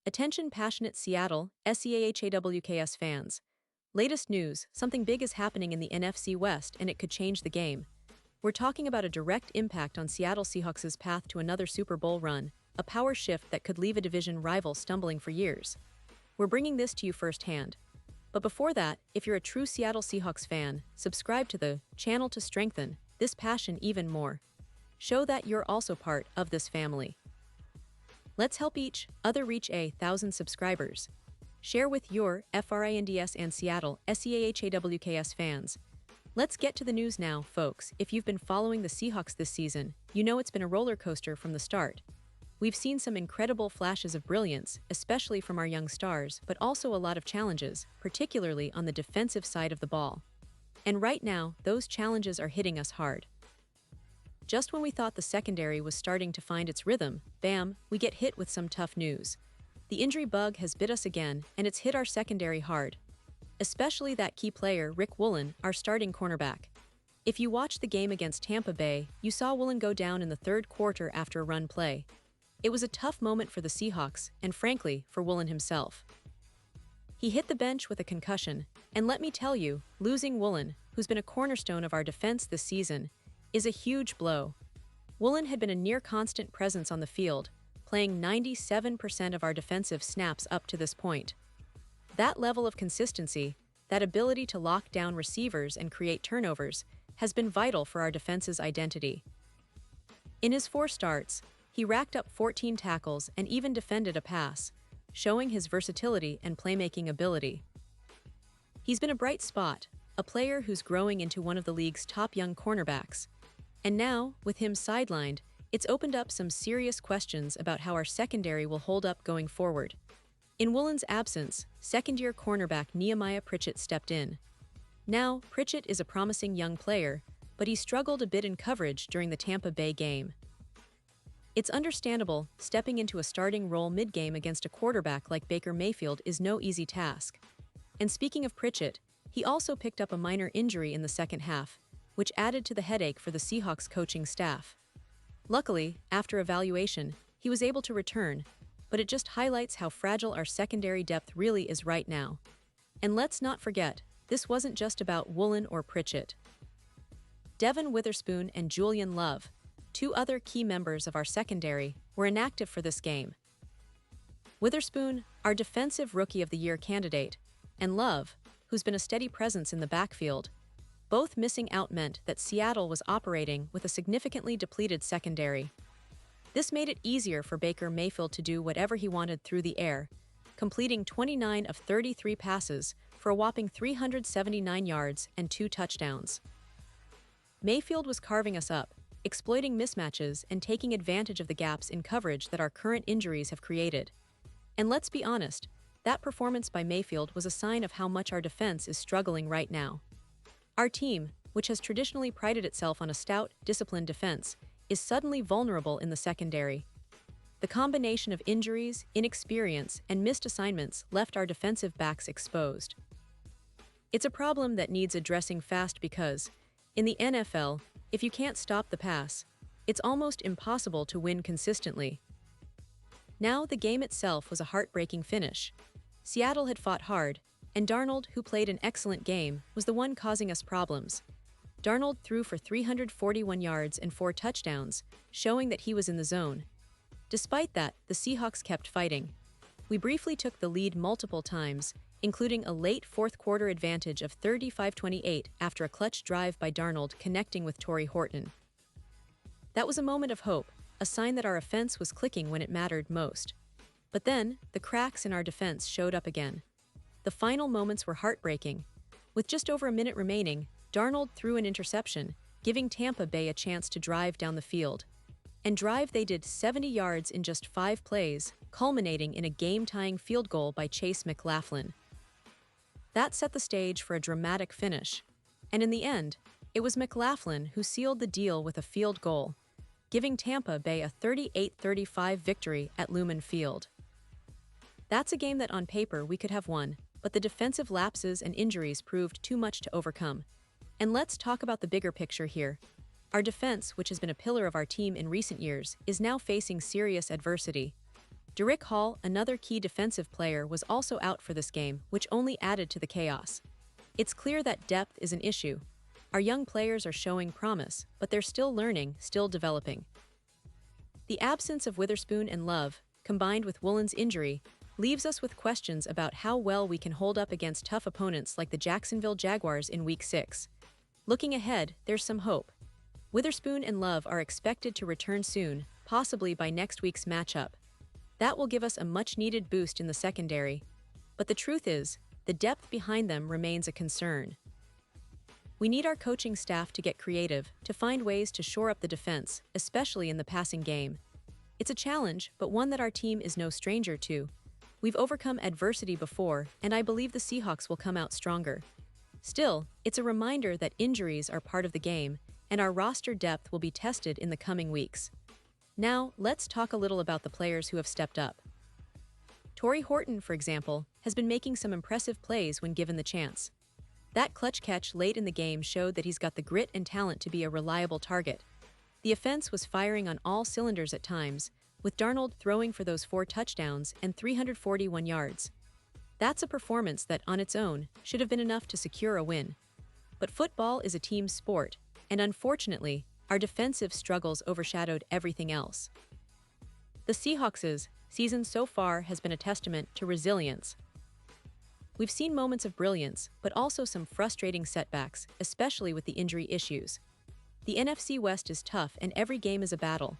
Attention passionate Seattle, SEAHAWKS fans. Latest news, something big is happening in the NFC West and it could change the game. We're talking about a direct impact on Seattle Seahawks' path to another Super Bowl run, a power shift that could leave a division rival stumbling for years. We're bringing this to you firsthand. But before that, if you're a true Seattle Seahawks fan, subscribe to the channel to strengthen this passion even more. Show that you're also part of this family. Let's help each other reach 1,000 subscribers. Share with your FRINDS and Seattle SEAHAWKS fans. Let's get to the news now, folks. If you've been following the Seahawks this season, you know it's been a roller coaster from the start. We've seen some incredible flashes of brilliance, especially from our young stars, but also a lot of challenges, particularly on the defensive side of the ball. And right now, those challenges are hitting us hard. Just when we thought the secondary was starting to find its rhythm, bam, we get hit with some tough news. The injury bug has bit us again, and it's hit our secondary hard. Especially that key player, Rick Woolen, our starting cornerback. If you watched the game against Tampa Bay, you saw Woolen go down in the third quarter after a run play. It was a tough moment for the Seahawks, and frankly, for Woolen himself. He hit the bench with a concussion, and let me tell you, losing Woolen, who's been a cornerstone of our defense this season, is a huge blow. Woolen had been a near-constant presence on the field, playing 97% of our defensive snaps up to this point. That level of consistency, that ability to lock down receivers and create turnovers, has been vital for our defense's identity. In his 4 starts, he racked up 14 tackles and even defended a pass, showing his versatility and playmaking ability. He's been a bright spot, a player who's growing into one of the league's top young cornerbacks. And now, with him sidelined, it's opened up some serious questions about how our secondary will hold up going forward. In Woolen's absence, second-year cornerback Nehemiah Pritchett stepped in. Now, Pritchett is a promising young player, but he struggled a bit in coverage during the Tampa Bay game. It's understandable, stepping into a starting role mid-game against a quarterback like Baker Mayfield is no easy task. And speaking of Pritchett, he also picked up a minor injury in the second half, which added to the headache for the Seahawks coaching staff. Luckily, after evaluation, he was able to return, but it just highlights how fragile our secondary depth really is right now. And let's not forget, this wasn't just about Woolen or Pritchett. Devin Witherspoon and Julian Love, 2 other key members of our secondary, were inactive for this game. Witherspoon, our Defensive Rookie of the Year candidate, and Love, who's been a steady presence in the backfield, both missing out meant that Seattle was operating with a significantly depleted secondary. This made it easier for Baker Mayfield to do whatever he wanted through the air, completing 29 of 33 passes for a whopping 379 yards and 2 touchdowns. Mayfield was carving us up, exploiting mismatches and taking advantage of the gaps in coverage that our current injuries have created. And let's be honest, that performance by Mayfield was a sign of how much our defense is struggling right now. Our team, which has traditionally prided itself on a stout, disciplined defense, is suddenly vulnerable in the secondary. The combination of injuries, inexperience, and missed assignments left our defensive backs exposed. It's a problem that needs addressing fast because, in the NFL, if you can't stop the pass, it's almost impossible to win consistently. Now, the game itself was a heartbreaking finish. Seattle had fought hard, and Darnold, who played an excellent game, was the one causing us problems. Darnold threw for 341 yards and 4 touchdowns, showing that he was in the zone. Despite that, the Seahawks kept fighting. We briefly took the lead multiple times, including a late fourth-quarter advantage of 35-28 after a clutch drive by Darnold connecting with Torrey Horton. That was a moment of hope, a sign that our offense was clicking when it mattered most. But then, the cracks in our defense showed up again. The final moments were heartbreaking. With just over a minute remaining, Darnold threw an interception, giving Tampa Bay a chance to drive down the field. And drive they did 70 yards in just 5 plays, culminating in a game-tying field goal by Chase McLaughlin. That set the stage for a dramatic finish. And in the end, it was McLaughlin who sealed the deal with a field goal, giving Tampa Bay a 38-35 victory at Lumen Field. That's a game that on paper we could have won, but the defensive lapses and injuries proved too much to overcome. And let's talk about the bigger picture here. Our defense, which has been a pillar of our team in recent years, is now facing serious adversity. Derrick Hall, another key defensive player, was also out for this game, which only added to the chaos. It's clear that depth is an issue. Our young players are showing promise, but they're still learning, still developing. The absence of Witherspoon and Love, combined with Woolen's injury, leaves us with questions about how well we can hold up against tough opponents like the Jacksonville Jaguars in Week 6. Looking ahead, there's some hope. Witherspoon and Love are expected to return soon, possibly by next week's matchup. That will give us a much-needed boost in the secondary. But the truth is, the depth behind them remains a concern. We need our coaching staff to get creative, to find ways to shore up the defense, especially in the passing game. It's a challenge, but one that our team is no stranger to. We've overcome adversity before, and I believe the Seahawks will come out stronger. Still, it's a reminder that injuries are part of the game, and our roster depth will be tested in the coming weeks. Now, let's talk a little about the players who have stepped up. Torrey Horton, for example, has been making some impressive plays when given the chance. That clutch catch late in the game showed that he's got the grit and talent to be a reliable target. The offense was firing on all cylinders at times, with Darnold throwing for those 4 touchdowns and 341 yards. That's a performance that, on its own, should have been enough to secure a win. But football is a team sport, and unfortunately, our defensive struggles overshadowed everything else. The Seahawks' season so far has been a testament to resilience. We've seen moments of brilliance, but also some frustrating setbacks, especially with the injury issues. The NFC West is tough and every game is a battle.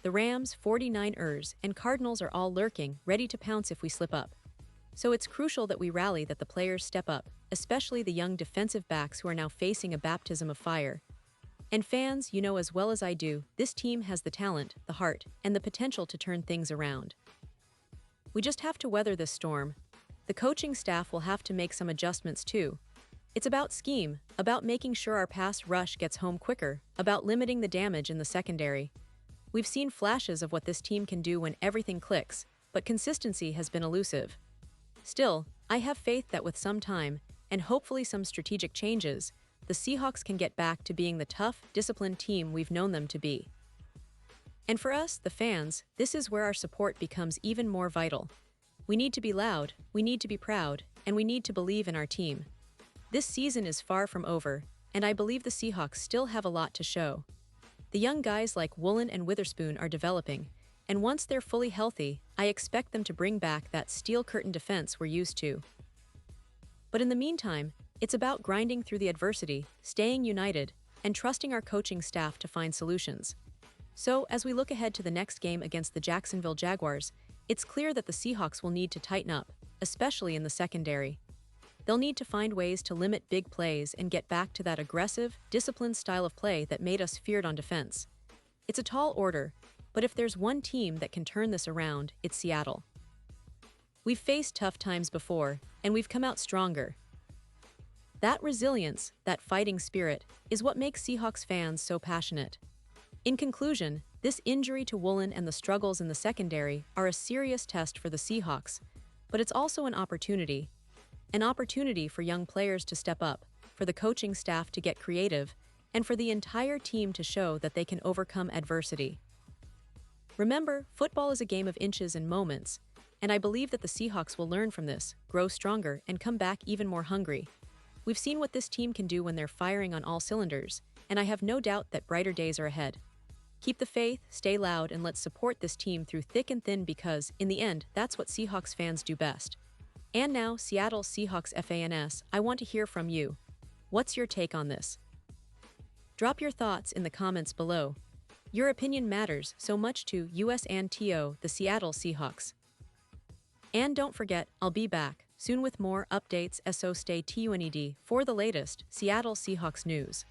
The Rams, 49ers, and Cardinals are all lurking, ready to pounce if we slip up. So it's crucial that we rally, that the players step up, especially the young defensive backs who are now facing a baptism of fire. And fans, you know as well as I do, this team has the talent, the heart, and the potential to turn things around. We just have to weather this storm. The coaching staff will have to make some adjustments too. It's about scheme, about making sure our pass rush gets home quicker, about limiting the damage in the secondary. We've seen flashes of what this team can do when everything clicks, but consistency has been elusive. Still, I have faith that with some time, and hopefully some strategic changes, the Seahawks can get back to being the tough, disciplined team we've known them to be. And for us, the fans, this is where our support becomes even more vital. We need to be loud, we need to be proud, and we need to believe in our team. This season is far from over, and I believe the Seahawks still have a lot to show. The young guys like Woolen and Witherspoon are developing, and once they're fully healthy, I expect them to bring back that steel curtain defense we're used to. But in the meantime, it's about grinding through the adversity, staying united, and trusting our coaching staff to find solutions. So, as we look ahead to the next game against the Jacksonville Jaguars, it's clear that the Seahawks will need to tighten up, especially in the secondary. They'll need to find ways to limit big plays and get back to that aggressive, disciplined style of play that made us feared on defense. It's a tall order, but if there's one team that can turn this around, it's Seattle. We've faced tough times before, and we've come out stronger. That resilience, that fighting spirit, is what makes Seahawks fans so passionate. In conclusion, this injury to Woolen and the struggles in the secondary are a serious test for the Seahawks, but it's also an opportunity for young players to step up, for the coaching staff to get creative, and for the entire team to show that they can overcome adversity. Remember, football is a game of inches and moments, and I believe that the Seahawks will learn from this, grow stronger, and come back even more hungry. We've seen what this team can do when they're firing on all cylinders, and I have no doubt that brighter days are ahead. Keep the faith, stay loud, and let's support this team through thick and thin because, in the end, that's what Seahawks fans do best. And now, Seattle Seahawks fans, I want to hear from you. What's your take on this? Drop your thoughts in the comments below. Your opinion matters so much to us and the Seattle Seahawks. And don't forget, I'll be back soon with more updates, so stay tuned for the latest Seattle Seahawks news.